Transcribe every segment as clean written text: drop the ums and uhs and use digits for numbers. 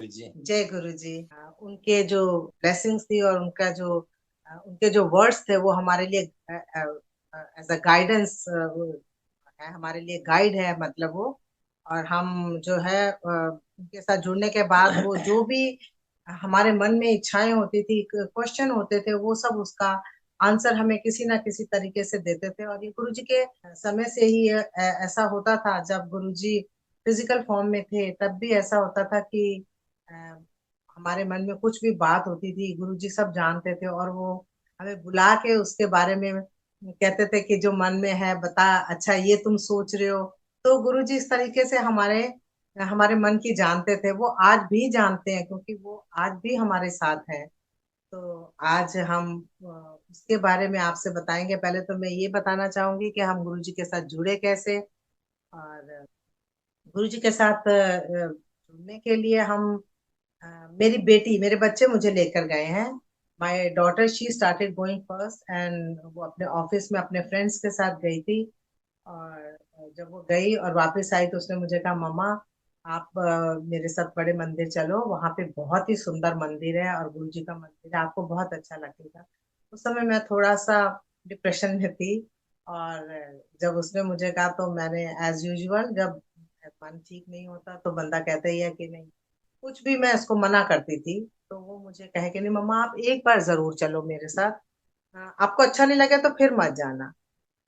जी। जय गुरु जी। उनके जो ब्लेसिंग्स थी और उनके जो वर्ड्स थे वो हमारे लिए एज अ गाइडेंस है, हमारे लिए गाइड है मतलब वो। और हम जो है उनके साथ जुड़ने के बाद वो जो भी हमारे मन में इच्छाएं होती थी, क्वेश्चन होते थे, वो सब उसका आंसर हमें किसी ना किसी तरीके से देते थे। और ये गुरुजी के समय से ही ऐसा होता था। जब गुरुजी फिजिकल फॉर्म में थे तब भी ऐसा होता था कि अ, हमारे मन में कुछ भी बात होती थी, गुरुजी सब जानते थे और वो हमें बुला के उसके बारे में कहते थे कि जो मन में है बता, अच्छा ये तुम सोच रहे हो। तो गुरुजी इस तरीके से हमारे हमारे मन की जानते थे। वो आज भी जानते हैं क्योंकि वो आज भी हमारे साथ है। तो आज हम उसके बारे में आपसे बताएंगे। पहले तो मैं ये बताना चाहूंगी कि हम गुरुजी के साथ जुड़े कैसे। और गुरुजी के साथ जुड़ने के लिए हम अ, मेरे बच्चे मुझे लेकर गए हैं। My daughter she started going first and वो अपने ऑफिस में अपने फ्रेंड्स के साथ गई थी। और जब वो गई और वापस आई तो उसने मुझे कहा, मम्मा आप मेरे साथ बड़े मंदिर चलो, वहां पे बहुत ही सुंदर मंदिर है और गुरु जी का मंदिर है, आपको बहुत अच्छा लगेगा। उस समय मैं थोड़ा सा डिप्रेशन में थी। और जब उसने मुझे कहा तो मैंने एज यूजुअल, जब मन ठीक नहीं होता तो बंदा कहता ही है कि नहीं, कुछ भी मैं इसको मना करती थी। तो वो मुझे कहे कि नहीं मम्मा आप एक बार जरूर चलो मेरे साथ, आपको अच्छा नहीं लगे तो फिर मत जाना।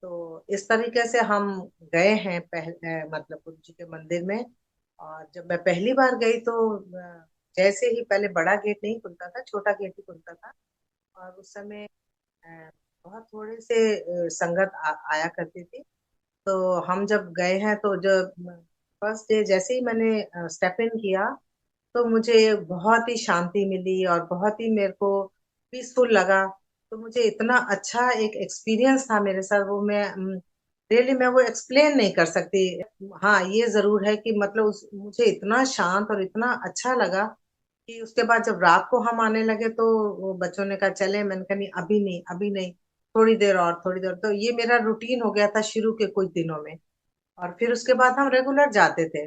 तो इस तरीके से हम गए हैं मतलब गुरु जी के मंदिर में। और जब मैं पहली बार गई तो जैसे ही पहले बड़ा गेट नहीं खुलता था, छोटा गेट ही खुलता था। और उस समय बहुत थोड़े से संगत आया करती थी। तो हम जब गए हैं तो जब फर्स्ट डे जैसे ही मैंने स्टेप इन किया तो मुझे बहुत ही शांति मिली और बहुत ही मेरे को पीसफुल लगा। तो मुझे इतना अच्छा एक एक्सपीरियंस था मेरे साथ, वो मैं रियली मैं वो एक्सप्लेन नहीं कर सकती। हाँ ये जरूर है कि मतलब मुझे इतना शांत और इतना अच्छा लगा कि उसके बाद जब रात को हम आने लगे तो वो बच्चों ने कहा चले, मैंने कहा नहीं अभी नहीं, अभी नहीं, थोड़ी देर और, थोड़ी देर। तो ये मेरा रूटीन हो गया था शुरू के कुछ दिनों में। और फिर उसके बाद हम रेगुलर जाते थे।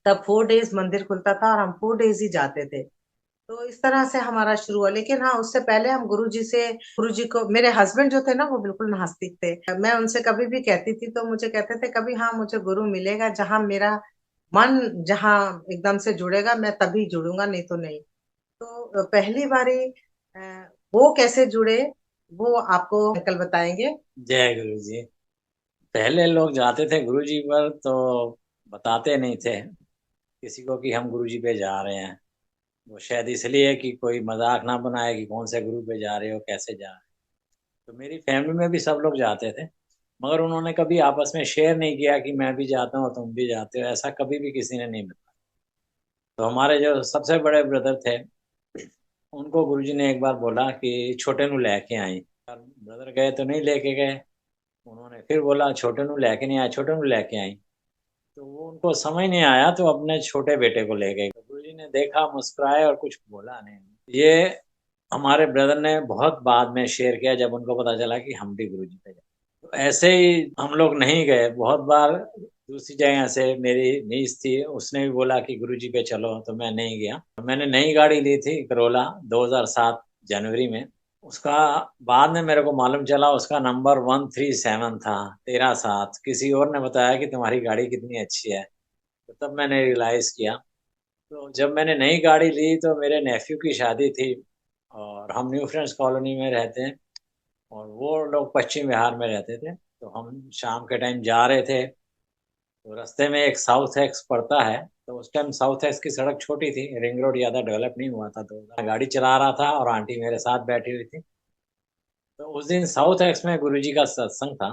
तब 4 डेज मंदिर खुलता था और हम 4 डेज ही जाते थे। तो इस तरह से हमारा शुरू हुआ। लेकिन हाँ, उससे पहले हम गुरु जी को, मेरे हस्बैंड जो थे ना वो बिल्कुल नास्तिक थे। मैं उनसे कभी भी कहती थी तो मुझे कहते थे कभी हाँ मुझे गुरु मिलेगा जहाँ मेरा मन, जहाँ एकदम से जुड़ेगा मैं तभी जुड़ूंगा, नहीं तो नहीं। तो पहली बारी अ, वो कैसे जुड़े वो आपको अंकल बताएंगे। जय गुरु जी। पहले लोग जाते थे गुरु जी पर तो बताते नहीं थे किसी को कि हम गुरु जी पे जा रहे हैं। वो शायद इसलिए कि कोई मजाक ना बनाए कि कौन से गुरु पे जा रहे हो, कैसे जा रहे हो। तो मेरी फैमिली में भी सब लोग जाते थे, मगर उन्होंने कभी आपस में शेयर नहीं किया कि मैं भी जाता हूँ तुम भी जाते हो, ऐसा कभी भी किसी ने नहीं बताया। तो हमारे जो सबसे बड़े ब्रदर थे, उनको गुरुजी ने एक बार बोला कि छोटे नु लेके आई। ब्रदर गए तो नहीं लेके गए। उन्होंने फिर बोला छोटे नु लेके नहीं आया, छोटे नु लेके आई। तो वो उनको समझ नहीं आया तो अपने छोटे बेटे को ले गए। तो गुरुजी ने देखा, मुस्कुराए और कुछ बोला नहीं। ये हमारे ब्रदर ने बहुत बाद में शेयर किया जब उनको पता चला कि हम भी गुरुजी पे जाए। तो ऐसे ही हम लोग नहीं गए बहुत बार। दूसरी जगह से मेरी नीस थी, उसने भी बोला कि गुरुजी पे चलो, तो मैं नहीं गया। मैंने नई गाड़ी ली थी करोला 2007 जनवरी में। उसका बाद में मेरे को मालूम चला उसका नंबर 137 था, 13/7। किसी और ने बताया कि तुम्हारी गाड़ी कितनी अच्छी है। तो तब मैंने रियलाइज किया। तो जब मैंने नई गाड़ी ली तो मेरे नेफ्यू की शादी थी और हम न्यू फ्रेंड्स कॉलोनी में रहते हैं और वो लोग पश्चिम बिहार में रहते थे। तो हम शाम के टाइम जा रहे थे तो रास्ते में एक साउथ एक्स पड़ता है। तो उस टाइम साउथ एक्स की सड़क छोटी थी, रिंग रोड ज़्यादा डेवलप नहीं हुआ था। तो मैं गाड़ी चला रहा था और आंटी मेरे साथ बैठी हुई थी। तो उस दिन साउथ एक्स में गुरुजी का सत्संग था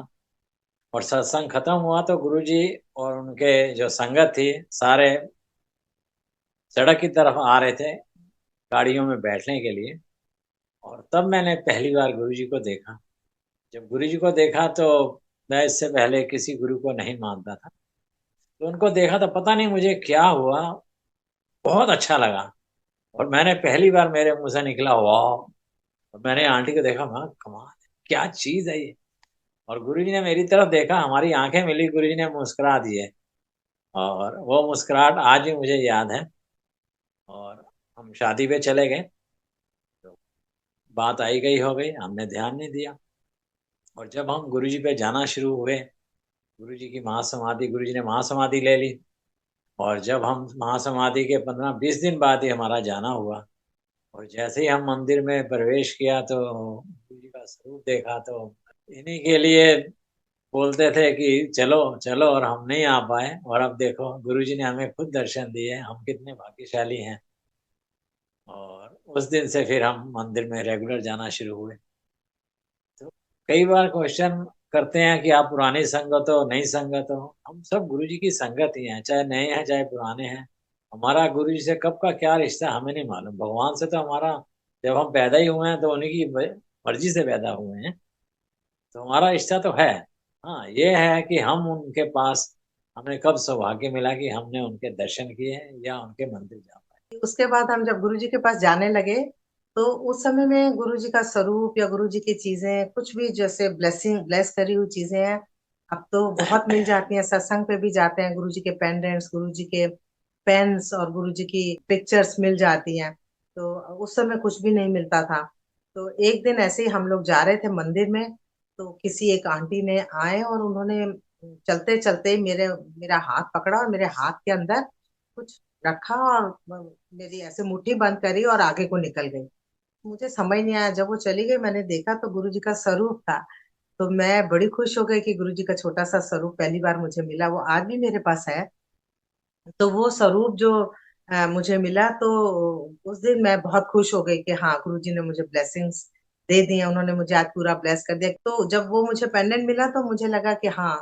और सत्संग खत्म हुआ तो गुरुजी और उनके जो संगत थी सारे सड़क की तरफ आ रहे थे गाड़ियों में बैठने के लिए। और तब मैंने पहली बार गुरुजी को देखा। जब गुरुजी को देखा तो मैं इससे पहले किसी गुरु को नहीं मानता था। तो उनको देखा तो पता नहीं मुझे क्या हुआ, बहुत अच्छा लगा। और मैंने पहली बार मेरे मुंह से निकला वाह। और मैंने आंटी को देखा, माँ कमाल है, क्या चीज है ये। और गुरुजी ने मेरी तरफ देखा, हमारी आंखें मिली, गुरुजी ने मुस्कुरा दिए। और वो मुस्कुराहट आज भी मुझे याद है। और हम शादी पे चले गए। तो बात आई गई हो गई, हमने ध्यान नहीं दिया। और जब हम गुरुजी पे जाना शुरू हुए, गुरुजी की महासमाधि, गुरुजी ने महासमाधि ले ली। और जब हम महासमाधि के 15-20 दिन बाद ही हमारा जाना हुआ, और जैसे ही हम मंदिर में प्रवेश किया तो गुरुजी का स्वरूप देखा। तो इन्हीं के लिए बोलते थे कि चलो चलो, और हम नहीं आ पाए। और अब देखो गुरुजी ने हमें खुद दर्शन दिए, हम कितने भाग्यशाली हैं। और उस दिन से फिर हम मंदिर में रेगुलर जाना शुरू हुए। तो कई बार क्वेश्चन करते हैं कि आप पुरानी संगत हो, नई संगत हो। हम सब गुरुजी की संगत ही हैं, चाहे नए हैं चाहे पुराने हैं। हमारा गुरुजी से कब का क्या रिश्ता हमें नहीं मालूम। भगवान से तो हमारा, जब हम पैदा ही हुए हैं तो उन्हीं की मर्जी से पैदा हुए हैं। तो हमारा रिश्ता तो है। हाँ, ये है कि हम उनके पास, हमें कब सौभाग्य मिला कि हमने उनके दर्शन किए या उनके मंदिर जा पाए। उसके बाद हम जब गुरुजी के पास जाने लगे, तो उस समय में गुरुजी का स्वरूप या गुरुजी की चीजें कुछ भी, जैसे ब्लेस करी हुई चीजें हैं, अब तो बहुत मिल जाती हैं। सत्संग पे भी जाते हैं, गुरुजी के पेंडेंट्स, गुरुजी के पेन्स और गुरुजी की पिक्चर्स मिल जाती हैं। तो उस समय कुछ भी नहीं मिलता था। तो एक दिन ऐसे ही हम लोग जा रहे थे मंदिर में, तो किसी एक आंटी ने आए और उन्होंने चलते चलते मेरा हाथ पकड़ा और मेरे हाथ के अंदर कुछ रखा, और मेरी ऐसे मुट्ठी बंद करी और आगे को निकल गई। मुझे समझ नहीं आया। जब वो चली गई, मैंने देखा तो गुरुजी का स्वरूप था। तो मैं बड़ी खुश हो गई कि गुरुजी का छोटा सा स्वरूप पहली बार मुझे मिला। वो आज भी मेरे पास है। तो वो स्वरूप जो मुझे मिला, तो उस दिन मैं बहुत खुश हो गई कि हाँ, गुरुजी ने मुझे ब्लेसिंग्स दे दी हैं। उन्होंने मुझे आज पूरा ब्लेस कर दिया। तो जब वो मुझे पेंडेंट मिला तो मुझे लगा कि हाँ,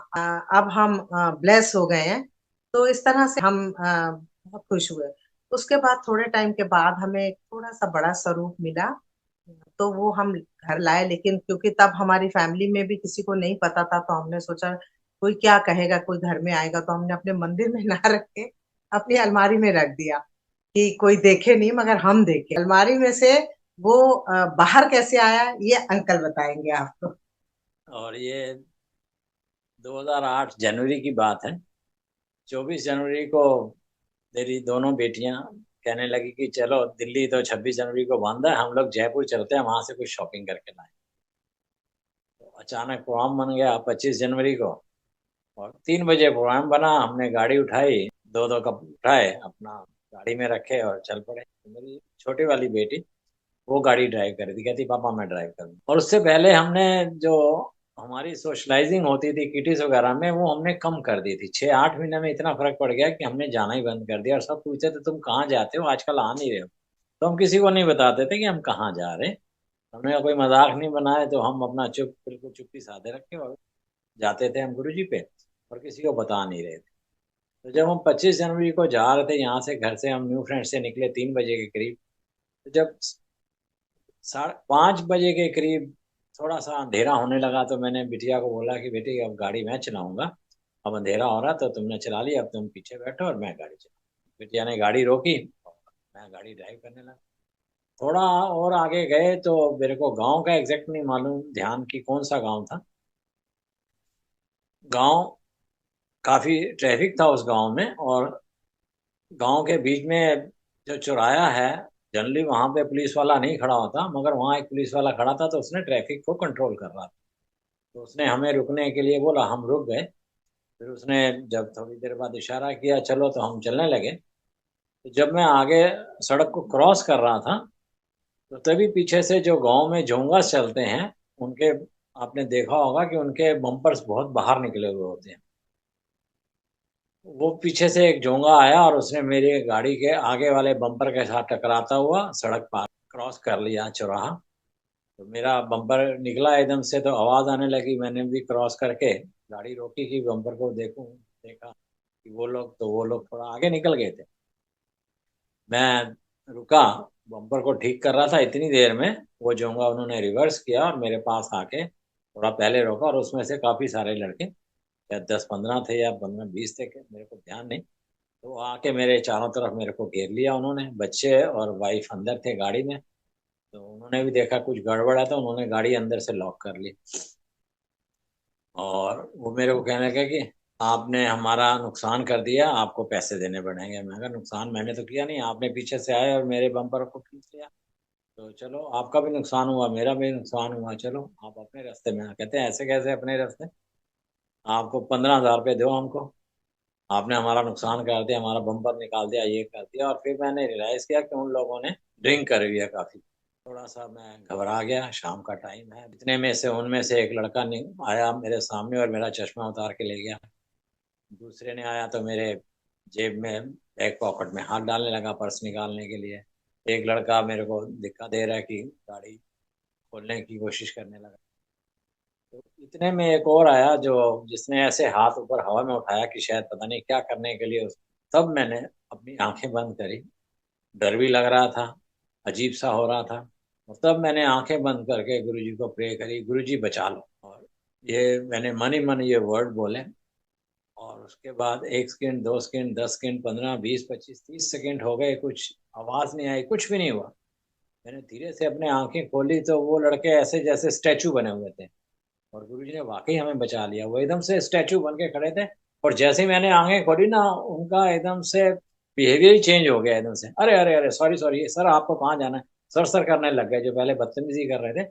अब हम ब्लेस हो गए हैं। तो इस तरह से हम बहुत खुश हुए। उसके बाद थोड़े टाइम के बाद हमें एक थोड़ा सा बड़ा स्वरूप मिला। तो वो हम घर लाए, लेकिन क्योंकि तब हमारी फैमिली में भी किसी को नहीं पता था, तो हमने सोचा कोई क्या कहेगा, कोई घर में आएगा, तो हमने अपने मंदिर में ना रख के अपनी अलमारी में रख दिया कि कोई देखे नहीं मगर हम देखे। अलमारी में से वो बाहर कैसे आया, ये अंकल बताएंगे आपको। और ये 2008 जनवरी की बात है। 24 जनवरी को मेरी दोनों बेटियां कहने लगी कि चलो, दिल्ली तो 26 जनवरी को बंद है, हम लोग जयपुर चलते हैं, वहां से कुछ शॉपिंग करके लाए। तो अचानक प्रोग्राम बन गया 25 जनवरी को। और 3 बजे प्रोग्राम बना, हमने गाड़ी उठाई, दो दो कप उठाए, अपना गाड़ी में रखे और चल पड़े। तो मेरी छोटी वाली बेटी, वो गाड़ी ड्राइव कर रही थी, कहती पापा मैं ड्राइव करूँ। और उससे पहले हमने, जो हमारी सोशलाइजिंग होती थी किटीज वगैरह में, वो हमने कम कर दी थी। 6-8 महीने में इतना फर्क पड़ गया कि हमने जाना ही बंद कर दिया। और सब पूछते थे तुम कहाँ जाते हो, आजकल आ नहीं रहे हो। तो हम किसी को नहीं बताते थे कि हम कहाँ जा रहे हैं। हमने कोई मजाक नहीं बनाए, तो हम अपना चुप, बिल्कुल चुप्पी साधे रखे और जाते थे हम गुरुजी पे, और किसी को बता नहीं रहे थे। तो जब हम 25 जनवरी को जा रहे थे यहाँ से, घर से हम न्यू फ्रेंड से निकले 3 बजे के करीब। तो जब 5:30 बजे के करीब थोड़ा सा अंधेरा होने लगा, तो मैंने बिटिया को बोला कि बेटी अब गाड़ी मैं चलाऊंगा, अब अंधेरा हो रहा, तो तुमने चला लिया, अब तुम पीछे बैठो और मैं गाड़ी चला। बिटिया ने गाड़ी रोकी और मैं गाड़ी ड्राइव करने लगा। थोड़ा और आगे गए तो मेरे को गांव का एग्जैक्ट नहीं मालूम ध्यान की कौन सा गांव था। गांव, काफी ट्रैफिक था उस गांव में। और गांव के बीच में जो चौराया है, जनरली वहां पे पुलिस वाला नहीं खड़ा होता, मगर वहां एक पुलिस वाला खड़ा था, तो उसने ट्रैफिक को कंट्रोल कर रहा था। तो उसने हमें रुकने के लिए बोला, हम रुक गए। फिर उसने जब थोड़ी देर बाद इशारा किया चलो, तो हम चलने लगे। तो जब मैं आगे सड़क को क्रॉस कर रहा था, तो तभी पीछे से जो गांव में जोंगा चलते हैं, उनके, आपने देखा होगा कि उनके बम्पर्स बहुत बाहर निकले हुए होते हैं। वो पीछे से एक जोंगा आया और उसने मेरी गाड़ी के आगे वाले बम्पर के साथ टकराता हुआ सड़क पार क्रॉस कर लिया, चौराहा। तो मेरा बम्पर निकला एकदम से, तो आवाज आने लगी। मैंने भी क्रॉस करके गाड़ी रोकी कि बम्पर को देखूं। देखा कि वो लोग थोड़ा आगे निकल गए थे। मैं रुका, बम्पर को ठीक कर रहा था, इतनी देर में वो जोंगा उन्होंने रिवर्स किया और मेरे पास आके थोड़ा पहले रोका। और उसमें से काफी सारे लड़के, या 10-15 थे या 15-20 थे, मेरे को ध्यान नहीं। तो आके मेरे चारों तरफ मेरे को घेर लिया उन्होंने। बच्चे और वाइफ अंदर थे गाड़ी में। तो उन्होंने भी देखा कुछ गड़बड़ है, तो उन्होंने गाड़ी अंदर से लॉक कर ली। और वो मेरे को कहने लगे कि आपने हमारा नुकसान कर दिया, आपको पैसे देने पड़ेंगे। मैं कहा नुकसान मैंने तो किया नहीं, आपने पीछे से आए और मेरे बम्पर को खींच लिया। तो चलो आपका भी नुकसान हुआ, मेरा भी नुकसान हुआ, चलो आप अपने रास्ते में। कहते हैं ऐसे कैसे अपने रास्ते, आपको 15,000 रुपये दो हमको, आपने हमारा नुकसान कर दिया, हमारा बम्पर निकाल दिया, ये कर दिया। और फिर मैंने रियलाइज किया कि उन लोगों ने ड्रिंक करी है काफी। थोड़ा सा मैं घबरा गया, शाम का टाइम है। इतने में से उनमें से एक लड़का आया मेरे सामने और मेरा चश्मा उतार के ले गया। दूसरे ने आया तो मेरे जेब में, बैक पॉकेट में हाथ डालने लगा पर्स निकालने के लिए। एक लड़का मेरे को दिक्कत दे रहा है कि गाड़ी खोलने की कोशिश करने लगा। तो इतने में एक और आया जो, जिसने ऐसे हाथ ऊपर हवा में उठाया कि शायद पता नहीं क्या करने के लिए तब मैंने अपनी आंखें बंद करी। डर भी लग रहा था, अजीब सा हो रहा था। और तब मैंने आंखें बंद करके गुरुजी को प्रे करी, गुरुजी बचा लो। और ये मैंने मन ही मन ये वर्ड बोले। और उसके बाद 1 सेकंड, 2 सेकंड, 10 सेकंड, 15, 20, 25, 30 सेकंड हो गए, कुछ आवाज नहीं आई, कुछ भी नहीं हुआ। मैंने धीरे से अपने आंखें खोली तो वो लड़के ऐसे जैसे स्टैचू बने हुए थे। और गुरुजी ने वाकई हमें बचा लिया, वो एकदम से स्टैचू बन के खड़े थे। और जैसे ही मैंने आंखें खोली ना, उनका एकदम से बिहेवियर ही चेंज हो गया एकदम से। अरे अरे अरे, सॉरी सॉरी सर, आपको कहाँ जाना है? सर करने लग गए, जो पहले बदतमीजी कर रहे थे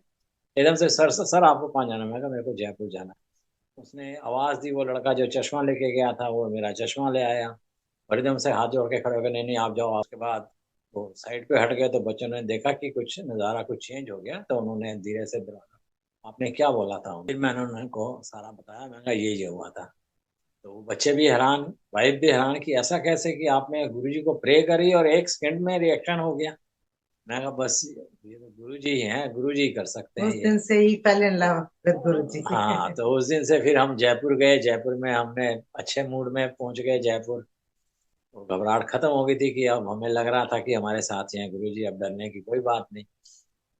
एकदम से सर सर सर, आपको कहाँ जाना है? मैं कहा मेरे को जयपुर जाना है। उसने आवाज दी, वो लड़का जो चश्मा लेके गया था वो मेरा चश्मा ले आया। और एकदम से हाथ जोड़ के खड़े हो गए, नहीं नहीं आप जाओ। उसके बाद वो साइड पे हट गए तो बच्चों ने देखा कि कुछ नज़ारा कुछ चेंज हो गया, तो उन्होंने धीरे से बुलाया, आपने क्या बोला था? फिर मैंने उनको सारा बताया, मैंने कहा ये हुआ था। तो वो बच्चे भी हैरान, वाइफ भी हैरान कि ऐसा कैसे कि आपने गुरुजी को प्रे करी और 1 सेकंड में रिएक्शन हो गया। मैं कहा बस ये तो गुरुजी ही हैं, गुरुजी कर सकते हैं उस ये। दिन से ही फेल इन लव विद गुरु जी। हाँ, तो उस दिन से फिर हम जयपुर गए। जयपुर में हमने अच्छे मूड में पहुंच गए जयपुर। वो घबराहट खत्म हो गई थी कि अब हमें लग रहा था कि हमारे साथ ही हैं गुरुजी, अब डरने की कोई बात नहीं।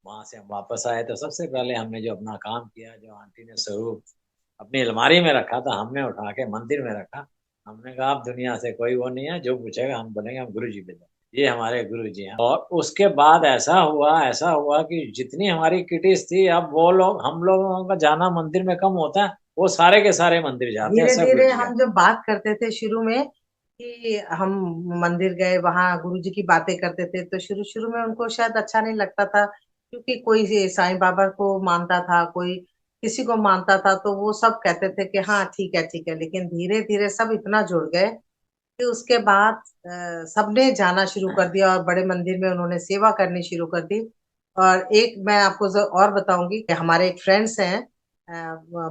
वहां से हम वापस आए तो सबसे पहले हमने जो अपना काम किया, जो आंटी ने स्वरूप अपनी अलमारी में रखा था, हमने उठा के मंदिर में रखा। हमने कहा अब दुनिया से कोई वो नहीं है, जो पूछेगा हम बोलेंगे हम गुरु जी पे जाए, ये हमारे गुरु जी हैं। और उसके बाद ऐसा हुआ कि जितनी हमारी किटीज थी, अब वो लोग, हम लोगों का जाना मंदिर में कम होता है, वो सारे के सारे मंदिर जाते हैं, धीरे सब गुरु धीरे जी का। हम जब बात करते थे शुरू में कि हम मंदिर गए, वहां गुरु जी की बातें करते थे, तो शुरू शुरू में उनको शायद अच्छा नहीं लगता था, क्योंकि कोई साईं बाबा को मानता था, कोई किसी को मानता था, तो वो सब कहते थे कि हाँ ठीक है ठीक है। लेकिन धीरे धीरे सब इतना जुड़ गए कि उसके बाद सबने जाना शुरू कर दिया और बड़े मंदिर में उन्होंने सेवा करनी शुरू कर दी। और एक मैं आपको और बताऊंगी कि हमारे एक फ्रेंड्स हैं,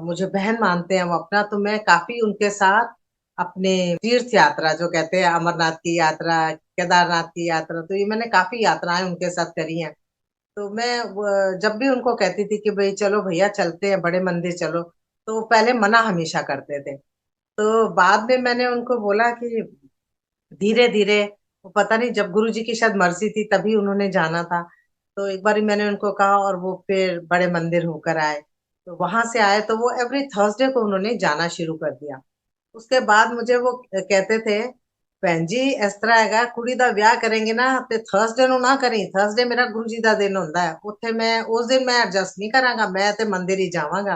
मुझे बहन मानते हैं वो अपना, तो मैं काफी उनके साथ अपने तीर्थ यात्रा जो कहते हैं, अमरनाथ की यात्रा, केदारनाथ की यात्रा, तो ये मैंने काफी यात्राएं उनके साथ करी हैं। तो मैं जब भी उनको कहती थी कि भाई चलो भैया चलते हैं बड़े मंदिर चलो, तो वो पहले मना हमेशा करते थे। तो बाद में मैंने उनको बोला कि धीरे धीरे, वो पता नहीं जब गुरु जी की शायद मर्जी थी तभी उन्होंने जाना था। तो एक बार मैंने उनको कहा और वो फिर बड़े मंदिर होकर आए। तो वहां से आए तो वो एवरी थर्सडे को उन्होंने जाना शुरू कर दिया। उसके बाद मुझे वो कहते थे, भैन जी इस तरह हैगा, कुड़ी दा ब्याह करेंगे ना ते थर्सडे नु ना करी, थर्सडे मेरा गुरु जी दा दिन होता है, उथे मैं उस दिन मैं एडजस्ट नहीं करांगा, मैं ते मंदिर ही जावांगा।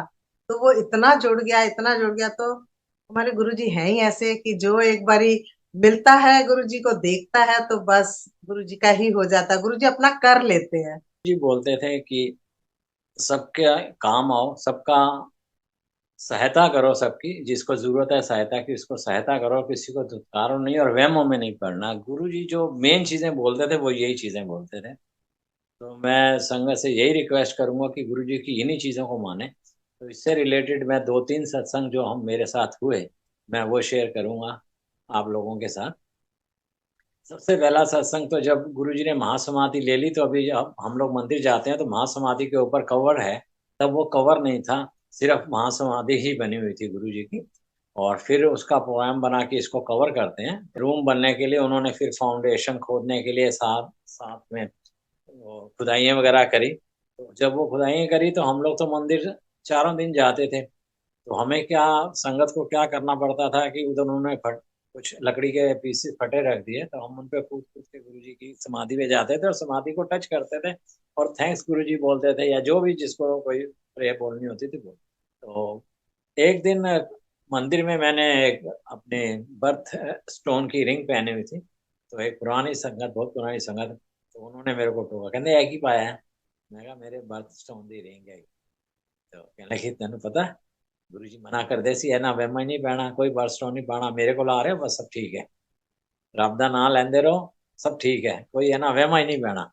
तो वो इतना जुड़ गया, इतना जुड़ गया। तो हमारे गुरु जी हैं ही ऐसे कि जो एक बारी मिलता है गुरु जी को, देखता है तो बस गुरु जी का ही हो जाता है, गुरु जी अपना कर लेते हैं। जी बोलते थे कि सबके काम आओ, सबका सहायता करो, सबकी जिसको जरूरत है सहायता की उसको सहायता करो, किसी को दुत्कारो नहीं और वहमों में नहीं पड़ना। गुरु जी जो मेन चीजें बोलते थे वो यही चीजें बोलते थे। तो मैं संगत से यही रिक्वेस्ट करूंगा कि गुरु जी की इन्हीं चीजों को माने। तो इससे रिलेटेड मैं 2-3 सत्संग जो हम मेरे साथ हुए, मैं वो शेयर करूंगा आप लोगों के साथ। सबसे पहला सत्संग तो जब गुरुजी ने महासमाधि ले ली, तो अभी जब हम लोग मंदिर जाते हैं तो महासमाधि के ऊपर कवर है, तब वो कवर नहीं था, सिर्फ महासमाधि ही बनी हुई थी गुरुजी की। और फिर उसका प्रोग्राम बना के इसको कवर करते हैं। रूम बनने के लिए उन्होंने फिर फाउंडेशन खोदने के लिए साथ साथ में वो खुदाइयाँ वगैरह करी। तो जब वो खुदाइयाँ करी तो हम लोग तो मंदिर चारों दिन जाते थे। तो हमें क्या, संगत को क्या करना पड़ता था कि उधर उन्होंने कुछ लकड़ी के पीसेस फटे रख दिए, तो हम उन पे कूद कूद के गुरु जी की समाधि में जाते थे और समाधि को टच करते थे और थैंक्स गुरु जी बोलते थे, या जो भी जिसको कोई प्रे बोलनी होती थी बोल। तो एक दिन मंदिर में मैंने एक अपने बर्थ स्टोन की रिंग पहनी हुई थी। तो एक पुरानी संगत, बहुत पुरानी संगत, तो उन्होंने मेरे को टोका, कहते एक ही पाया है। मैं कहा मेरे बर्थ स्टोन की रिंग है। तो कहने लगी तेन पता गुरु जी मना कर दे सी है ना वे मैं नहीं पहना, कोई बर्थ स्टोन नहीं पाना, मेरे को ला रहे हो बस, सब ठीक है, रब दा नाम लेंदे रहो, सब ठीक है, कोई है ना वहमा ही नहीं पहना।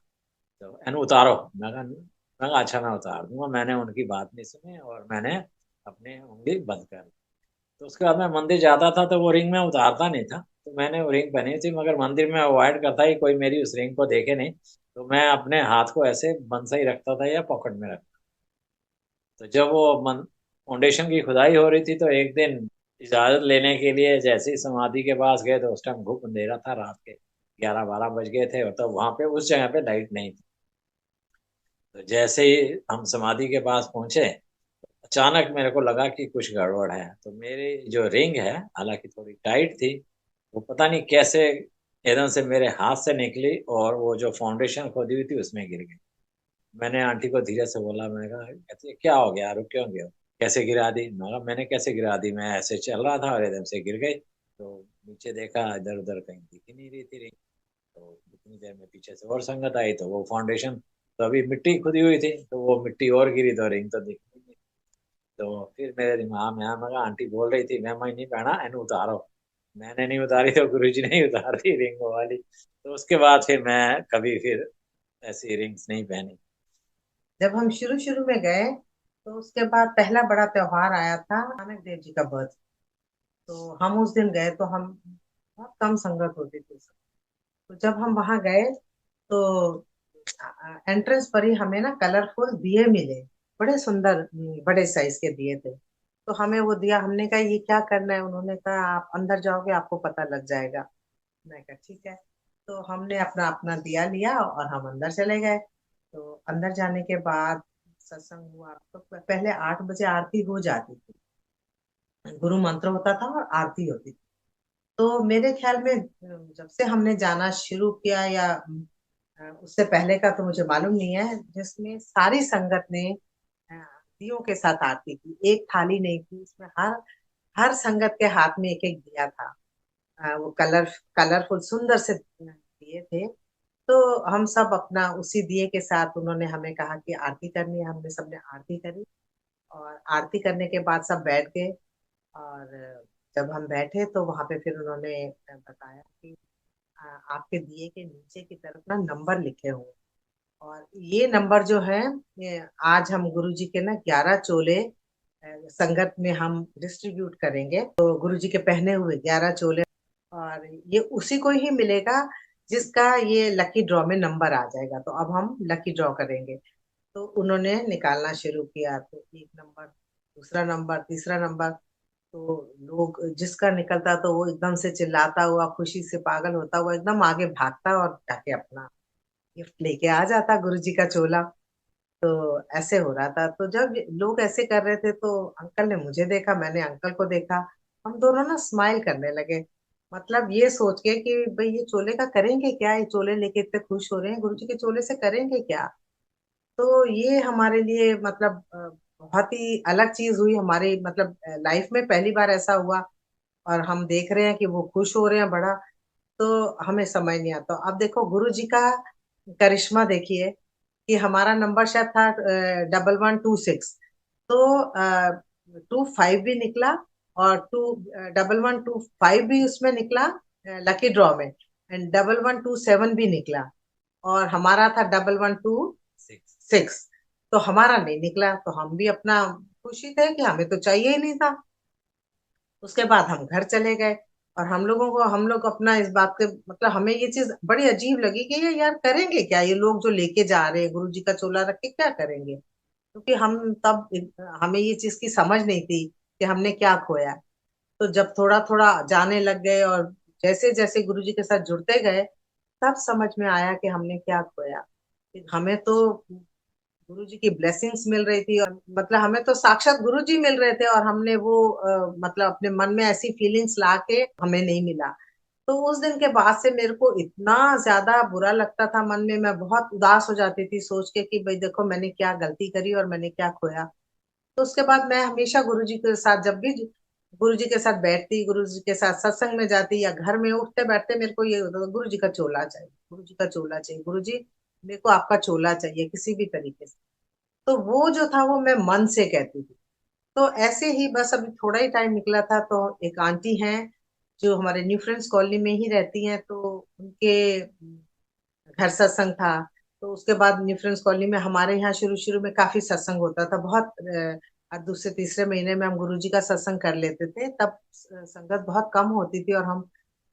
तो एनु उतारो। मैं कहा अच्छा मैं उतार दूंगा। मैंने उनकी बात नहीं सुनी और मैंने अपनी उंगली बंद कर दी। तो उसके बाद मैं मंदिर जाता था तो वो रिंग में उतारता नहीं था, तो मैंने वो रिंग पहनी थी, मगर मंदिर में अवॉइड करता ही कोई मेरी उस रिंग को देखे नहीं। तो मैं अपने हाथ को ऐसे बंद से ही रखता था या पॉकेट में रखता। तो जब वो फाउंडेशन की खुदाई हो रही थी तो एक दिन इजाजत लेने के लिए जैसे ही समाधि के पास गए तो उस टाइम घुप अंधेरा था, रात के 11-12 बज गए थे, और तो वहां पे उस जगह पे लाइट नहीं थी। तो जैसे ही हम समाधि के पास पहुंचे, अचानक मेरे को लगा कि कुछ गड़बड़ है। तो मेरी जो रिंग है, हालांकि थोड़ी टाइट थी, वो पता नहीं कैसे एकदम से मेरे हाथ से निकली और वो जो फाउंडेशन खोदी हुई थी उसमें गिर गई। मैंने आंटी को धीरे से बोला, मैंने कहा कहती है क्या हो गया, रुक क्यों गया, कैसे गिरा दी। मैं कहा मैंने कैसे गिरा दी, मैं ऐसे चल रहा था और एकदम से गिर गई। तो नीचे देखा, इधर उधर कहीं दिख ही नहीं रही थी रिंग। तो इतनी देर में पीछे से और संगत आई, तो वो फाउंडेशन तो अभी मिट्टी खुदी हुई थी, तो वो मिट्टी और गिरी तो रिंग तो दिख नहीं। तो फिर मेरे दिमाग में आया, मैं कहा आंटी बोल रही थी मैं नहीं पहना, एनु उतारो। मैंने नहीं उतारी तो गुरुजी ने ही उतारी रिंग वो वाली। तो उसके बाद फिर मैं कभी फिर ऐसी रिंग्स नहीं पहनी। जब हम शुरू शुरू में गए तो उसके बाद पहला बड़ा त्योहार आया था नानक देव जी का बर्थ। तो हम उस दिन गए तो हम बहुत कम संगत होती थी। तो जब हम वहां गए तो एंट्रेंस पर ही हमें ना कलरफुल दिए मिले, बड़े सुंदर बड़े साइज के दिए थे। तो हमें वो दिया, हमने कहा ये क्या करना है, उन्होंने कहा आप अंदर जाओगे आपको पता लग जाएगा। मैं कहा ठीक है। तो हमने अपना अपना दिया लिया और हम अंदर चले गए। तो अंदर जाने के बाद सत्संग हुआ। तो पहले 8 बजे आरती हो जाती थी, गुरु मंत्र होता था और आरती होती थी। तो मेरे ख्याल में जब से हमने जाना शुरू किया या उससे पहले का तो मुझे मालूम नहीं है, जिसमें सारी संगत ने दियों के साथ आरती की, एक थाली नहीं थी उसमें, हर हर संगत के हाथ में एक एक दिया था। वो कलरफुल सुंदर से दिए थे। तो हम सब अपना उसी दिए के साथ, उन्होंने हमें कहा कि आरती करनी है, हमने सबने आरती करी। और आरती करने के बाद सब बैठ गए। और जब हम बैठे तो वहां पे फिर उन्होंने बताया कि आपके दिए के नीचे की तरफ ना नंबर लिखे हुए, और ये नंबर जो है, ये आज हम गुरु जी के ना 11 चोले संगत में हम डिस्ट्रीब्यूट करेंगे। तो गुरु जी के पहने हुए 11 चोले, और ये उसी को ही मिलेगा जिसका ये लकी ड्रॉ में नंबर आ जाएगा। तो अब हम लकी ड्रॉ करेंगे। तो उन्होंने निकालना शुरू किया, तो एक नंबर, दूसरा नंबर, तीसरा नंबर। तो लोग जिसका निकलता तो वो एकदम से चिल्लाता हुआ, खुशी से पागल होता हुआ एकदम आगे भागता और जाके अपना गिफ्ट लेके आ जाता गुरु जी का चोला। तो ऐसे हो रहा था। तो जब लोग ऐसे कर रहे थे तो अंकल ने मुझे देखा, मैंने अंकल को देखा। हम दोनों ना स्माइल करने लगे, मतलब ये सोच के कि भाई ये चोले का करेंगे क्या, ये चोले लेके इतने खुश हो रहे हैं, गुरु जी के चोले से करेंगे क्या। तो ये हमारे लिए मतलब बहुत ही अलग चीज हुई हमारी, मतलब लाइफ में पहली बार ऐसा हुआ। और हम देख रहे हैं कि वो खुश हो रहे हैं बड़ा। तो हमें समझ नहीं आता। अब देखो गुरु जी का करिश्मा देखिए, कि हमारा नंबर शायद था 1126। तो 25 भी निकला, और 1125 भी उसमें निकला लकी ड्रॉ में, एंड 1127 भी निकला। और हमारा था 1126। तो हमारा नहीं निकला, तो हम भी अपना खुशी थे कि हमें तो चाहिए ही नहीं था। उसके बाद हम घर चले गए। और हम लोग अपना इस बात के, मतलब हमें ये चीज बड़ी अजीब लगी कि ये यार करेंगे क्या, ये लोग जो लेके जा रहे हैं गुरु जी का चोला रख के क्या करेंगे। क्योंकि हम तब, हमें ये चीज की समझ नहीं थी कि हमने क्या खोया। तो जब थोड़ा थोड़ा जाने लग गए और जैसे जैसे गुरु जी के साथ जुड़ते गए, तब समझ में आया कि हमने क्या खोया। कि हमें तो गुरु जी की ब्लेसिंग्स मिल रही थी, और मतलब हमें तो साक्षात गुरु जी मिल रहे थे, और हमने वो मतलब अपने मन में ऐसी फीलिंग्स ला के हमें नहीं मिला। तो उस दिन के बाद से मेरे को इतना ज्यादा बुरा लगता था मन में, मैं बहुत उदास हो जाती थी सोच के कि भाई देखो मैंने क्या गलती करी और मैंने क्या खोया। तो उसके बाद मैं हमेशा गुरु जी के साथ जब भी गुरु जी के साथ बैठती, गुरु जी के साथ सत्संग में जाती, या घर में उठते बैठते मेरे को ये होता था, गुरु जी का चोला चाहिए, गुरु जी का चोला चाहिए, गुरु जी मेरे को आपका चोला चाहिए किसी भी तरीके से। तो वो जो था वो मैं मन से कहती थी। तो ऐसे ही बस अभी थोड़ा ही टाइम निकला था, तो एक आंटी हैं जो हमारे न्यू फ्रेंड्स कॉलोनी में ही रहती हैं, तो उनके घर सत्संग था। तो उसके बाद न्यू फ्रेंड्स कॉलोनी में हमारे यहाँ शुरू शुरू में काफी सत्संग होता था बहुत, दूसरे तीसरे महीने में हम गुरु जी का सत्संग कर लेते थे। तब संगत बहुत कम होती थी, और हम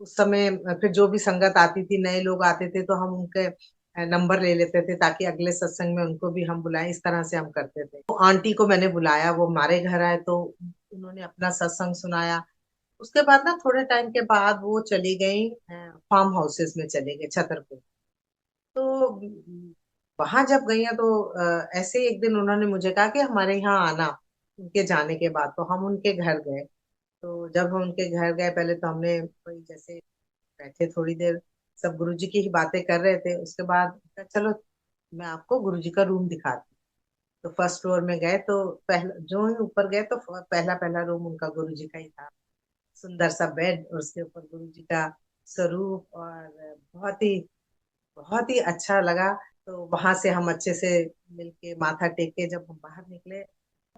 उस समय फिर जो भी संगत आती थी, नए लोग आते थे, तो हम उनके नंबर ले लेते थे ताकि अगले सत्संग में उनको भी हम बुलाएं। इस तरह से हम करते थे। तो आंटी को मैंने बुलाया, वो हमारे घर आए, तो उन्होंने अपना सत्संग सुनाया। उसके बाद ना थोड़े टाइम के बाद वो चली गई, फार्म हाउसेस में चली गई छतरपुर। तो वहां जब गई हैं, तो ऐसे ही एक दिन उन्होंने मुझे कहा कि हमारे यहाँ आना। उनके जाने के बाद तो हम उनके घर गए। तो जब हम उनके घर गए, पहले तो हमने कोई जैसे बैठे थोड़ी देर, सब गुरुजी की ही बातें कर रहे थे। उसके बाद कहा, चलो मैं आपको गुरुजी का रूम दिखाती हूँ। तो फर्स्ट फ्लोर में गए, तो पहला जो ही ऊपर गए, तो पहला पहला रूम उनका गुरुजी का ही था। सुंदर सा बेड, और उसके ऊपर गुरुजी का स्वरूप, और बहुत ही अच्छा लगा। तो वहां से हम अच्छे से मिलके माथा टेक के जब हम बाहर निकले,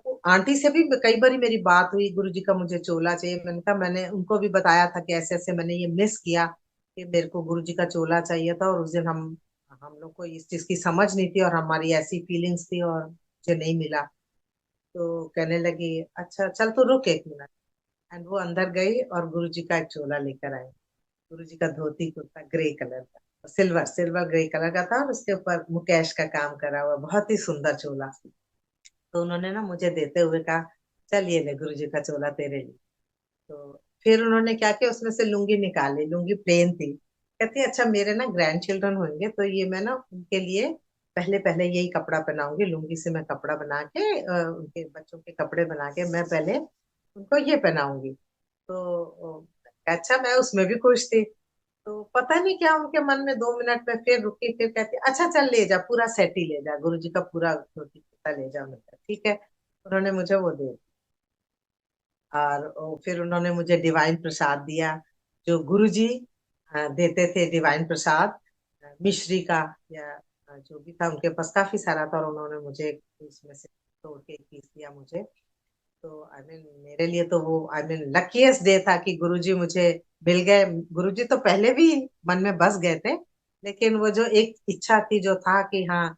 तो आंटी से भी कई बारी मेरी बात हुई, गुरुजी का मुझे चोला चाहिए। मैंने कहा, मैंने उनको भी बताया था कि ऐसे ऐसे मैंने ये मिस किया कि मेरे को गुरुजी का चोला चाहिए था, और उस दिन हम लोग को इस चीज की समझ नहीं थी, और हमारी ऐसी फीलिंग्स थी, और मुझे नहीं मिला। तो कहने लगी, अच्छा चल तू रुक एक मिनट। एंड वो अंदर गई और गुरुजी का एक चोला लेकर आई। गुरुजी का धोती कुर्ता ग्रे कलर का, सिल्वर सिल्वर ग्रे कलर का था, और उसके ऊपर मुकेश का काम करा हुआ बहुत ही सुंदर चोला। तो उन्होंने ना मुझे देते हुए कहा, चल ये ले गुरुजी का चोला तेरे लिए। तो फिर उन्होंने क्या किया, उसमें से लुंगी निकाली, लुंगी प्लेन थी। कहती, अच्छा मेरे ना ग्रैंड चिल्ड्रन होंगे, तो ये मैं ना उनके लिए पहले पहले यही कपड़ा पहनाऊंगी, लुंगी से मैं कपड़ा बना के, उनके बच्चों के कपड़े बना के मैं पहले उनको ये पहनाऊंगी। तो अच्छा, मैं उसमें भी खुश थी। तो पता नहीं क्या उनके मन में, 2 मिनट में फिर रुकी, फिर कहती, अच्छा चल ले जा, पूरा सेट ही ले जा, गुरुजी का पूरा धोती कुर्ता ले जा। मतलब ठीक है। उन्होंने मुझे वो दे, और फिर उन्होंने मुझे डिवाइन प्रसाद दिया, जो गुरुजी देते थे, डिवाइन प्रसाद मिश्री का, या जो भी था उनके पास काफी सारा था, और उन्होंने मुझे उसमें से तोड़ के एक पीस दिया मुझे। तो आई मीन मेरे लिए तो वो, आई मीन लकीएस्ट डे था कि गुरुजी मुझे मिल गए। गुरुजी तो पहले भी मन में बस गए थे, लेकिन वो जो एक इच्छा थी जो था कि हाँ,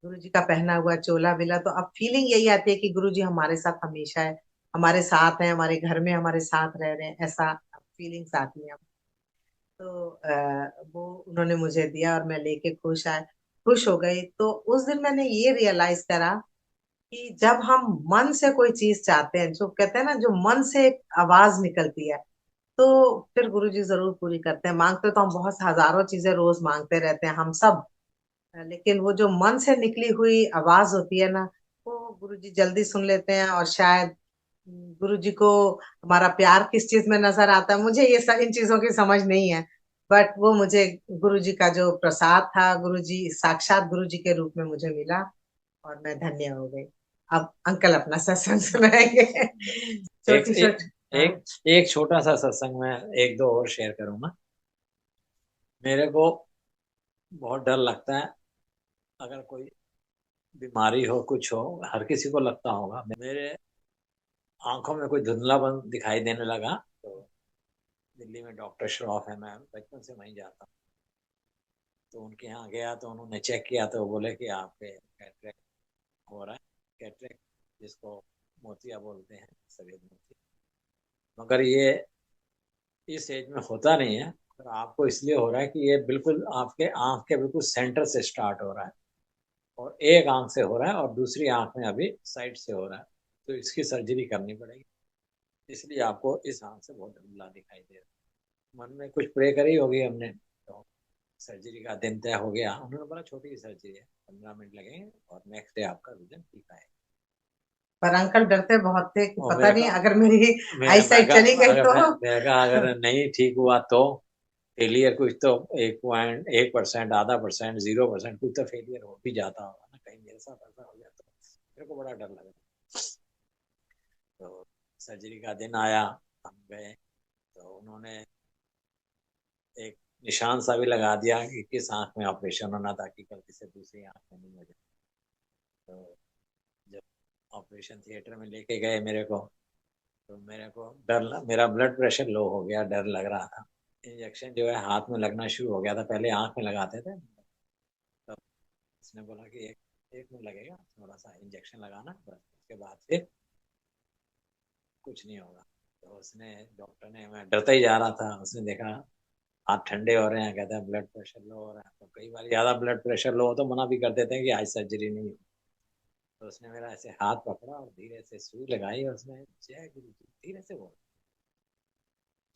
गुरुजी का पहना हुआ चोला मिला, तो अब फीलिंग यही आती है कि गुरुजी हमारे साथ हमेशा है, हमारे साथ है, हमारे घर में हमारे साथ रह रहे हैं, ऐसा फीलिंग्स आती है। तो वो उन्होंने मुझे दिया, और मैं लेके खुश हो गई। तो उस दिन मैंने ये रियलाइज करा कि जब हम मन से कोई चीज चाहते हैं, जो कहते हैं ना, जो मन से एक आवाज निकलती है, तो फिर गुरुजी जरूर पूरी करते हैं। मांगते तो हम बहुत हजारों चीजें रोज मांगते रहते हैं हम सब, लेकिन वो जो मन से निकली हुई आवाज होती है ना, वो गुरुजी जल्दी सुन लेते हैं। और शायद गुरुजी को हमारा प्यार किस चीज में नजर आता है, मुझे ये सब इन चीजों की समझ नहीं है। बट वो मुझे गुरुजी का जो प्रसाद था, गुरुजी साक्षात गुरुजी के रूप में मुझे मिला, और मैं धन्य हो गई। अब अंकल अपना सत्संग सुनाएंगे। एक छोटी एक छोटी। हाँ। एक एक छोटा सा सत्संग में एक दो और शेयर करूंगा। मेरे को बहुत डर लगता है, अगर कोई बीमारी हो, कुछ हो, हर किसी को लगता होगा। मेरे आंखों में कोई धुंधलापन दिखाई देने लगा, तो दिल्ली में डॉक्टर श्रॉफ है, मैं बचपन से वहीं जाता हूँ। तो उनके यहाँ गया, तो उन्होंने चेक किया, तो वो बोले कि आपके कैटरेक्ट हो रहा है। कैटरेक्ट जिसको मोतिया बोलते हैं, सफेद मोती। मगर ये इस एज में होता नहीं है, पर आपको इसलिए हो रहा है कि ये बिल्कुल आपके आंख के बिल्कुल सेंटर से स्टार्ट हो रहा है, और एक आंख से हो रहा है, और दूसरी आंख में अभी साइड से हो रहा है। तो इसकी सर्जरी करनी पड़ेगी, इसलिए आपको इस आंख से बहुत धुंधला दिखाई दे रहा है। मन में कुछ प्रे करी होगी हमने, तो सर्जरी का दिन तय हो गया। उन्होंने बोला छोटी सी सर्जरी है, 15 मिनट लगेंगे, और नेक्स्ट डे आपका विजन ठीक आएगा। पर अंकल डरते बहुत थे कि और पता मेरे नहीं का अगर मेरी आई मैं साइट चली गई तो। मेरे कहा अगर नहीं ठीक हुआ तो फेलियर कुछ तो 1.1%, ½ %, 0% कुछ तो फेलियर हो भी जाता होगा ना, कहीं मेरे साथ ऐसा हो जाता। मेरे को बड़ा डर लगा। तो सर्जरी का दिन आया, हम गए तो उन्होंने एक निशान सा भी लगा दिया कि किस आंख में ऑपरेशन होना, ताकि गलती से दूसरी आंख में नहीं हो जाए। तो जब ऑपरेशन थिएटर में लेके गए मेरे को, तो मेरे को मेरा ब्लड प्रेशर लो हो गया, डर लग रहा था। इंजेक्शन जो है हाथ में लगना शुरू हो गया था, पहले आंख में लगाते थे। तब उसने बोला कि एक में लगेगा, थोड़ा सा इंजेक्शन लगाना, बस उसके बाद फिर कुछ नहीं होगा। तो उसने, डॉक्टर ने, मैं डरता ही जा रहा था, उसने देखा हाथ ठंडे हो रहे हैं, कहता है ब्लड प्रेशर लो हो रहा है। तो कई बार ज्यादा ब्लड प्रेशर लो हो तो मना भी कर देते हैं कि आज सर्जरी नहीं हो। तो उसने मेरा ऐसे हाथ पकड़ा और धीरे से सुई लगाई, और उसने जय गुरु जी धीरे से बोला।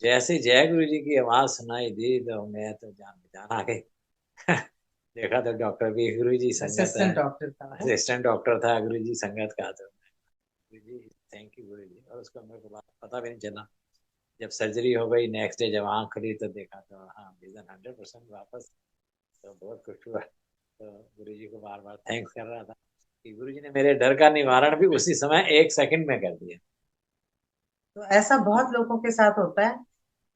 जैसे जय गुरु जी की आवाज सुनाई दी तो मैं तो जान जान आ गई। देखा तो डॉक्टर भी गुरु जी संगत है, असिस्टेंट डॉक्टर था वो। असिस्टेंट डॉक्टर था, गुरु जी संगत का। तो गुरु जी, थैंक यू गुरु जी। और उसको मेरे को पता भी नहीं चला। जब सर्जरी हो गई नेक्स्ट डे, जब आँख खुली तो देखा तो हाँ, विजन 100% वापस। तो बहुत खुश हुआ। तो गुरु जी को बार बार थैंक्स कर रहा था कि गुरु जी ने मेरे डर का निवारण भी उसी समय 1 सेकंड में कर दिया। तो ऐसा बहुत लोगों के साथ होता है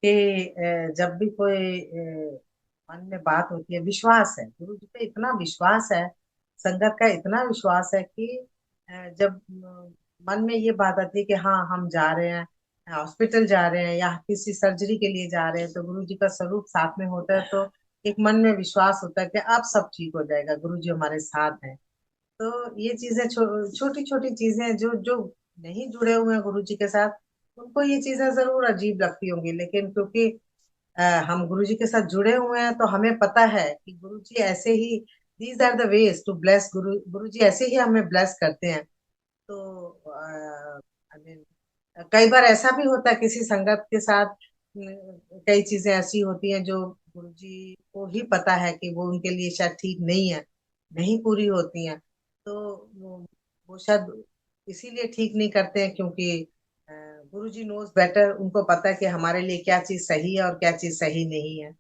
कि जब भी कोई मन में बात होती है, विश्वास है गुरु जी पे, इतना विश्वास है, संगत का इतना विश्वास है कि जब मन में ये बात आती है कि हाँ हम जा रहे हैं, हॉस्पिटल जा रहे हैं या किसी सर्जरी के लिए जा रहे हैं, तो गुरु जी का स्वरूप साथ में होता है, तो एक मन में विश्वास होता है कि अब सब ठीक हो जाएगा, गुरु जी हमारे साथ हैं। तो ये चीजें छोटी छोटी चीजें, जो जो नहीं जुड़े हुए हैं गुरु जी के साथ, उनको ये चीजें जरूर अजीब लगती होंगी, लेकिन क्योंकि हम गुरु जी के साथ जुड़े हुए हैं तो हमें पता है कि गुरु जी ऐसे ही, these are the ways to bless, Guru ji ऐसे ही हमें ब्लेस करते हैं। तो आई मीन, कई बार ऐसा भी होता है किसी संगत के साथ, कई चीजें ऐसी होती हैं जो गुरु जी को ही पता है कि वो उनके लिए शायद ठीक नहीं है, नहीं पूरी होती हैं। तो वो शायद इसीलिए ठीक नहीं करते हैं, क्योंकि गुरु जी नोज बेटर, उनको पता है कि हमारे लिए क्या चीज सही है और क्या चीज सही नहीं है।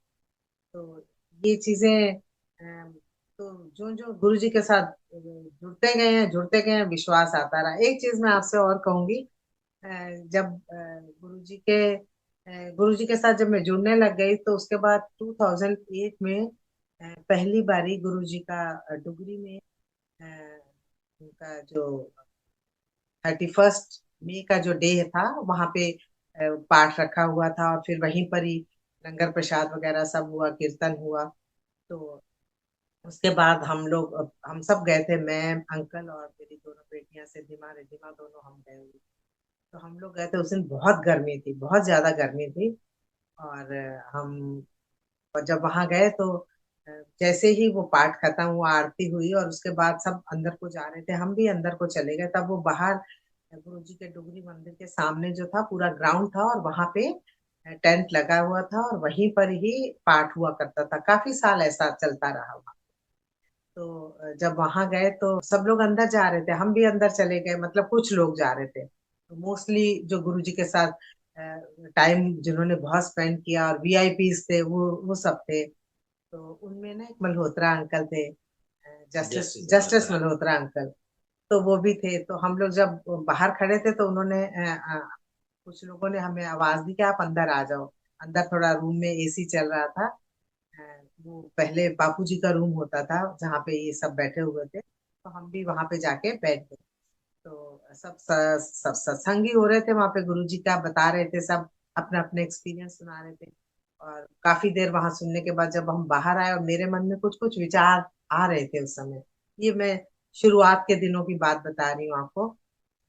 तो ये चीजें तो जो जो गुरु जी के साथ जुड़ते गए हैं, विश्वास आता रहा। एक चीज मैं आपसे और कहूंगी, अ, जब गुरु जी के साथ जब मैं जुड़ने लग गई, तो उसके बाद 2008 में पहली बारी गुरु जी का डुगरी में अ, उनका जो 31 मई का जो डे था, वहां पे पाठ रखा हुआ था, और फिर वहीं पर ही लंगर प्रसाद वगैरह सब हुआ, कीर्तन हुआ। तो उसके बाद हम सब गए थे, मैं, अंकल और मेरी दोनों बेटियां सिद्धिमा रिद्धिमा, दोनों हम गए हुए। तो हम लोग गए थे, उस दिन बहुत गर्मी थी, बहुत ज्यादा गर्मी थी। और और जब वहां गए तो जैसे ही वो पाठ खत्म हुआ, आरती हुई, और उसके बाद सब अंदर को जा रहे थे, हम भी अंदर को चले गए, तब वो बाहर गुरु जी के डुगरी मंदिर के सामने जो था पूरा ग्राउंड था, और वहां पे टेंट लगा हुआ था, और वहीं पर ही पाठ हुआ करता था, काफी साल ऐसा चलता रहा वहाँ। तो जब वहां गए तो सब लोग अंदर जा रहे थे, हम भी अंदर चले गए, मतलब कुछ लोग जा रहे थे। तो मोस्टली जो गुरु जी के साथ टाइम जिन्होंने बहुत स्पेंड किया और वीआईपीज थे, वो सब थे। तो उनमें ना एक मल्होत्रा अंकल थे, justice justice justice Malhotra. Malhotra uncle. तो वो भी थे। तो हम लोग जब बाहर खड़े थे तो उन्होंने कुछ लोगों ने हमें आवाज दी कि आप अंदर आ जाओ। अंदर थोड़ा रूम में एसी चल रहा था। वो पहले बापूजी का रूम होता था जहाँ पे ये सब बैठे हुए थे, तो हम भी वहां पे जाके बैठ गए। तो सब सत्संग ही हो रहे थे वहां पे, गुरुजी का बता रहे थे सब, अपने अपने एक्सपीरियंस सुना रहे थे। और काफी देर वहां सुनने के बाद जब हम बाहर आए, और मेरे मन में कुछ कुछ विचार आ रहे थे उस समय, ये मैं शुरुआत के दिनों की बात बता रही हूँ आपको।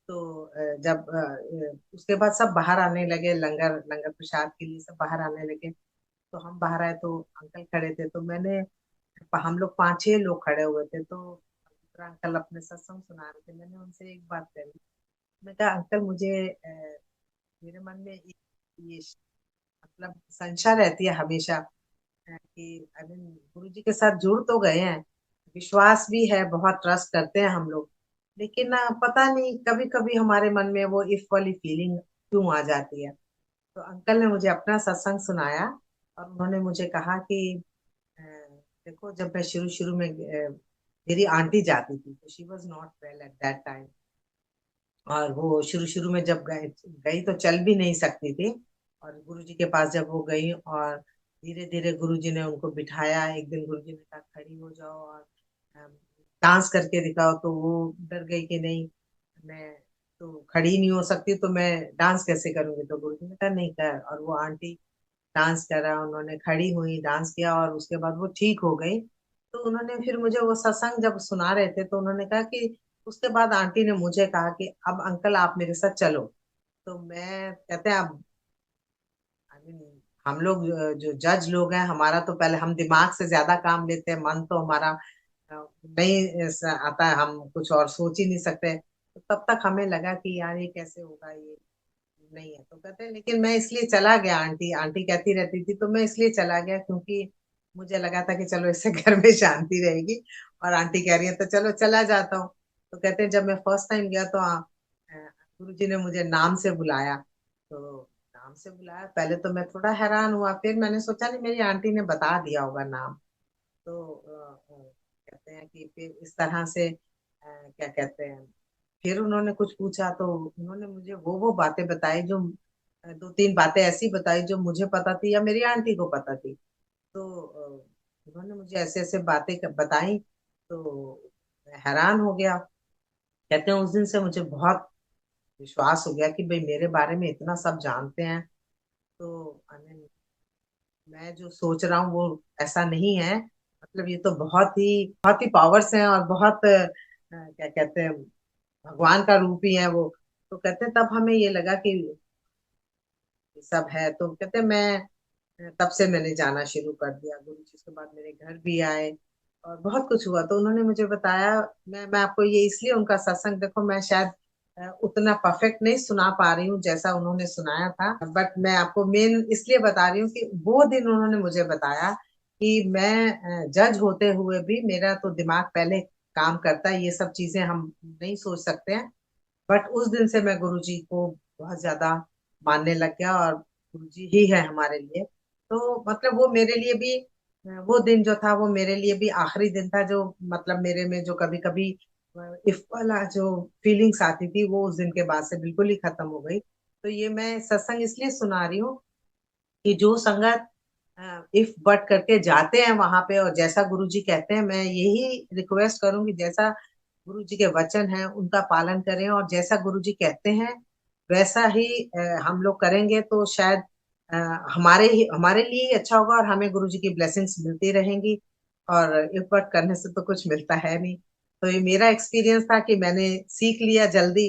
तो जब उसके बाद सब बाहर आने लगे, लंगर लंगर प्रसाद के लिए सब बाहर आने लगे। तो हम बाहर आए तो अंकल खड़े थे, तो हम लोग 5-6 लोग खड़े हुए थे। तो दूसरा अंकल अपने सत्संग सुना रहे थे, मैंने उनसे एक बात कही। मैं कहा अंकल, मुझे मेरे मन में ये मतलब संशय रहती है हमेशा, कि आई मीन गुरु जी के साथ जुड़ तो गए हैं, विश्वास भी है, बहुत ट्रस्ट करते हैं हम लोग, लेकिन पता नहीं कभी कभी हमारे मन में वो इफ वाली फीलिंग क्यों आ जाती है। तो अंकल ने मुझे अपना सत्संग सुनाया, और उन्होंने मुझे कहा कि अ, देखो, जब मैं शुरू शुरू में मेरी आंटी जाती थी, तो she was not well at that time, और वो शुरू शुरू में जब गए गई तो चल भी नहीं सकती थी। और गुरुजी के पास जब वो गई और धीरे धीरे गुरुजी ने उनको बिठाया, एक दिन गुरुजी ने कहा खड़ी हो जाओ और डांस करके दिखाओ, तो वो डर गई कि नहीं, मैं तो खड़ी नहीं हो सकती तो मैं डांस कैसे करूंगी। तो गुरुजी ने कहा नहीं कर, और वो आंटी डांस करा, उन्होंने खड़ी हुई, डांस किया और उसके बाद वो ठीक हो गई। तो उन्होंने फिर मुझे वो सत्संग जब सुना रहे थे तो उन्होंने कहा कि उसके बाद आंटी ने मुझे कहा कि अब अंकल आप मेरे साथ चलो। तो मैं कहते हैं अब I mean, हम लोग जो जज लोग हैं, हमारा तो पहले हम दिमाग से ज्यादा काम लेते हैं, मन तो हमारा नहीं आता है, हम कुछ और सोच ही नहीं सकते। तो तब तक हमें लगा कि यार ये कैसे होगा, ये नहीं है। तो कहते हैं लेकिन मैं इसलिए चला गया, आंटी आंटी कहती रहती थी तो मैं इसलिए चला गया क्योंकि मुझे लगा था कि चलो इससे घर में शांति रहेगी, और आंटी कह रही है तो चलो चला जाता हूँ। तो कहते हैं जब मैं फर्स्ट टाइम गया तो गुरु जी ने मुझे नाम से बुलाया। तो नाम से बुलाया, पहले तो मैं थोड़ा हैरान हुआ, फिर मैंने सोचा नहीं मेरी आंटी ने बता दिया होगा नाम। तो कहते हैं कि फिर इस तरह से क्या कहते हैं, फिर उन्होंने कुछ पूछा तो उन्होंने मुझे वो बातें बताई जो दो तीन बातें ऐसी बताई जो मुझे पता थी या मेरी आंटी को पता थी। तो उन्होंने मुझे ऐसे ऐसे बातें बताई, तो मैं हैरान हो गया। कहते हैं उस दिन से मुझे बहुत विश्वास हो गया कि भाई मेरे बारे में इतना सब जानते हैं। तो I mean, मैं जो सोच रहा हूँ वो ऐसा नहीं है, मतलब ये तो बहुत ही पावर्स हैं और बहुत क्या कहते हैं, भगवान का रूप ही है वो। तो कहते हैं तब हमें ये लगा कि ये सब है। तो कहते हैं मैं तब से मैंने जाना शुरू कर दिया गुरु जी। उसके बाद मेरे घर भी आए और बहुत कुछ हुआ, तो उन्होंने मुझे बताया। मैं आपको ये इसलिए उनका सत्संग, देखो मैं शायद उतना परफेक्ट नहीं सुना पा रही हूँ जैसा उन्होंने सुनाया था, बट मैं आपको मेन इसलिए बता रही हूँ कि वो दिन उन्होंने मुझे बताया कि मैं जज होते हुए भी मेरा तो दिमाग पहले काम करता है, ये सब चीजें हम नहीं सोच सकते हैं। बट उस दिन से मैं गुरुजी को बहुत ज्यादा मानने लग गया, और गुरुजी ही है हमारे लिए। तो मतलब वो मेरे लिए भी वो दिन जो था वो मेरे लिए भी आखिरी दिन था, जो मतलब मेरे में जो कभी कभी इफ वाला जो फीलिंग्स आती थी वो उस दिन के बाद से बिल्कुल ही खत्म हो गई। तो ये मैं सत्संग इसलिए सुना रही हूँ कि जो संगत इफ बट करके जाते हैं वहां पे, और जैसा गुरुजी कहते हैं, मैं यही रिक्वेस्ट करूंगी जैसा गुरु जी के वचन है उनका पालन करें, और जैसा गुरु जी कहते हैं वैसा ही हम लोग करेंगे तो शायद अ, हमारे लिए ही अच्छा होगा, और हमें गुरु जी की ब्लेसिंग्स मिलती रहेंगी। और इफर्ट करने से तो कुछ मिलता है नहीं। तो ये मेरा एक्सपीरियंस था कि मैंने सीख लिया जल्दी